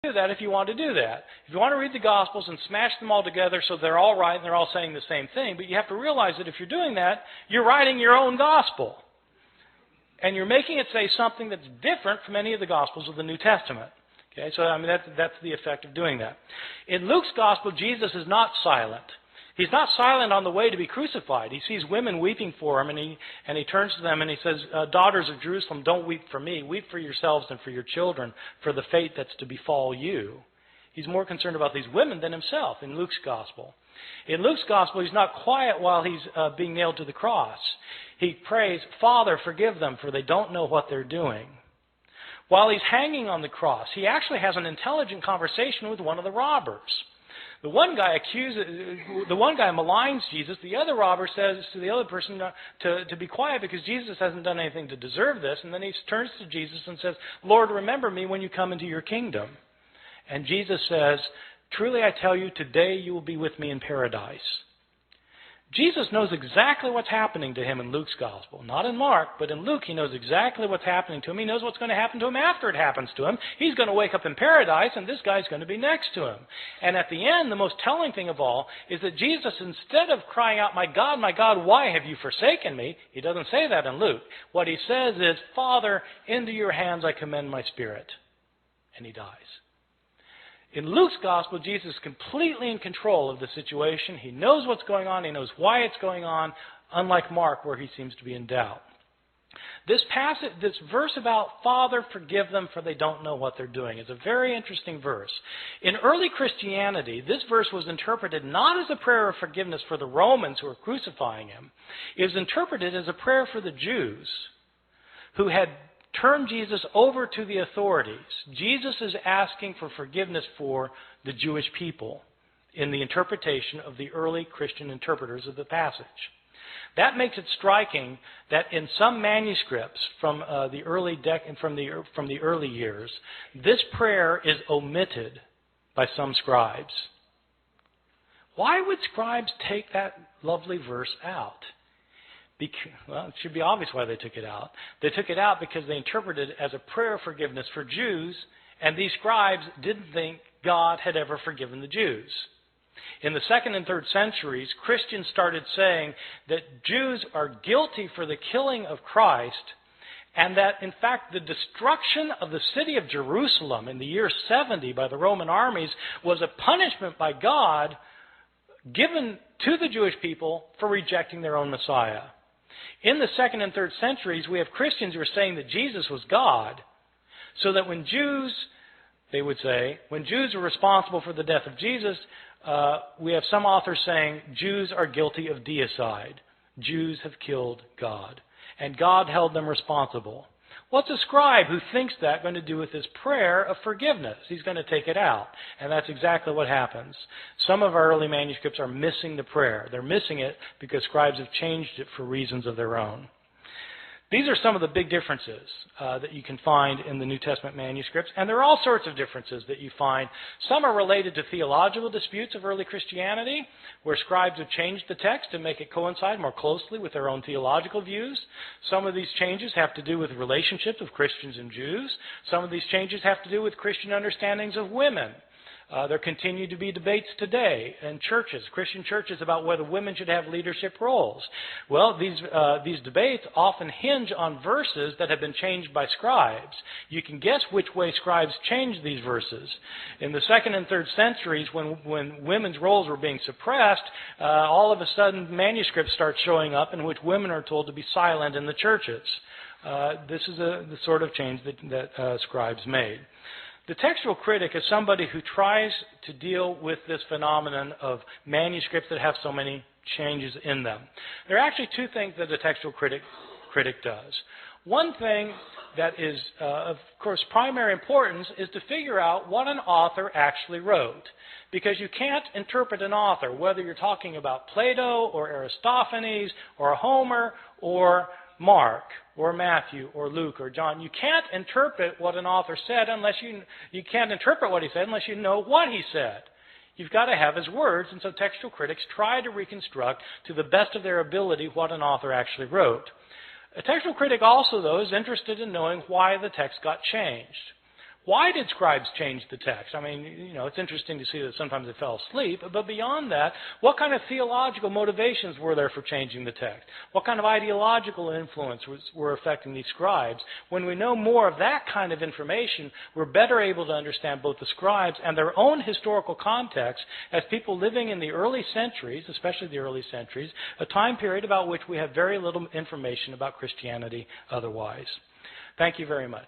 do that if you want to do that. If you want to read the Gospels and smash them all together so they're all right and they're all saying the same thing, but you have to realize that if you're doing that, you're writing your own Gospel. And you're making it say something that's different from any of the Gospels of the New Testament. Okay, so I mean that's the effect of doing that. In Luke's Gospel, Jesus is not silent. He's not silent on the way to be crucified. He sees women weeping for him, and he turns to them and he says, "Daughters of Jerusalem, don't weep for me. Weep for yourselves and for your children, for the fate that's to befall you." He's more concerned about these women than himself in Luke's Gospel. In Luke's Gospel, he's not quiet while he's being nailed to the cross. He prays, "Father, forgive them, for they don't know what they're doing." While he's hanging on the cross, he actually has an intelligent conversation with one of the robbers. The one guy maligns Jesus. The other robber says to the other person to be quiet because Jesus hasn't done anything to deserve this. And then he turns to Jesus and says, "Lord, remember me when you come into your kingdom." And Jesus says, "Truly I tell you, today you will be with me in paradise." Jesus knows exactly what's happening to him in Luke's Gospel. Not in Mark, but in Luke he knows exactly what's happening to him. He knows what's going to happen to him after it happens to him. He's going to wake up in paradise, and this guy's going to be next to him. And at the end, the most telling thing of all is that Jesus, instead of crying out, my God, why have you forsaken me?" He doesn't say that in Luke. What he says is, "Father, into your hands I commend my spirit." And he dies. In Luke's Gospel, Jesus is completely in control of the situation. He knows what's going on. He knows why it's going on, unlike Mark, where he seems to be in doubt. This verse about "Father, forgive them, for they don't know what they're doing" is a very interesting verse. In early Christianity, this verse was interpreted not as a prayer of forgiveness for the Romans who were crucifying him. It was interpreted as a prayer for the Jews who had turn Jesus over to the authorities. Jesus is asking for forgiveness for the Jewish people in the interpretation of the early Christian interpreters of the passage. That makes it striking that in some manuscripts from the early years, this prayer is omitted by some scribes. Why would scribes take that lovely verse out? Well, it should be obvious why they took it out. They took it out because they interpreted it as a prayer of forgiveness for Jews, and these scribes didn't think God had ever forgiven the Jews. In the 2nd and 3rd centuries, Christians started saying that Jews are guilty for the killing of Christ, and that, in fact, the destruction of the city of Jerusalem in the year 70 by the Roman armies was a punishment by God given to the Jewish people for rejecting their own Messiah. In the 2nd and 3rd centuries, we have Christians who are saying that Jesus was God, so that when Jews are responsible for the death of Jesus, we have some authors saying Jews are guilty of deicide. Jews have killed God, and God held them responsible. What's a scribe who thinks that going to do with his prayer of forgiveness? He's going to take it out. And that's exactly what happens. Some of our early manuscripts are missing the prayer. They're missing it because scribes have changed it for reasons of their own. These are some of the big differences that you can find in the New Testament manuscripts, and there are all sorts of differences that you find. Some are related to theological disputes of early Christianity, where scribes have changed the text to make it coincide more closely with their own theological views. Some of these changes have to do with relationships of Christians and Jews. Some of these changes have to do with Christian understandings of women. There continue to be debates today in churches, Christian churches, about whether women should have leadership roles. Well, these debates often hinge on verses that have been changed by scribes. You can guess which way scribes changed these verses. In the 2nd and 3rd centuries, when women's roles were being suppressed, all of a sudden manuscripts start showing up in which women are told to be silent in the churches. This is the sort of change that scribes made. The textual critic is somebody who tries to deal with this phenomenon of manuscripts that have so many changes in them. There are actually two things that the textual critic does. One thing that is, of course, primary importance is to figure out what an author actually wrote. Because you can't interpret an author, whether you're talking about Plato or Aristophanes or Homer or Mark or Matthew or Luke or John. You can't interpret what an author said unless you can't interpret what he said unless you know what he said. You've got to have his words, and so textual critics try to reconstruct to the best of their ability what an author actually wrote. A textual critic also, though, is interested in knowing why the text got changed. Why did scribes change the text? I mean, it's interesting to see that sometimes they fell asleep, but beyond that, what kind of theological motivations were there for changing the text? What kind of ideological influence were affecting these scribes? When we know more of that kind of information, we're better able to understand both the scribes and their own historical context as people living in the early centuries, especially the early centuries, a time period about which we have very little information about Christianity otherwise. Thank you very much.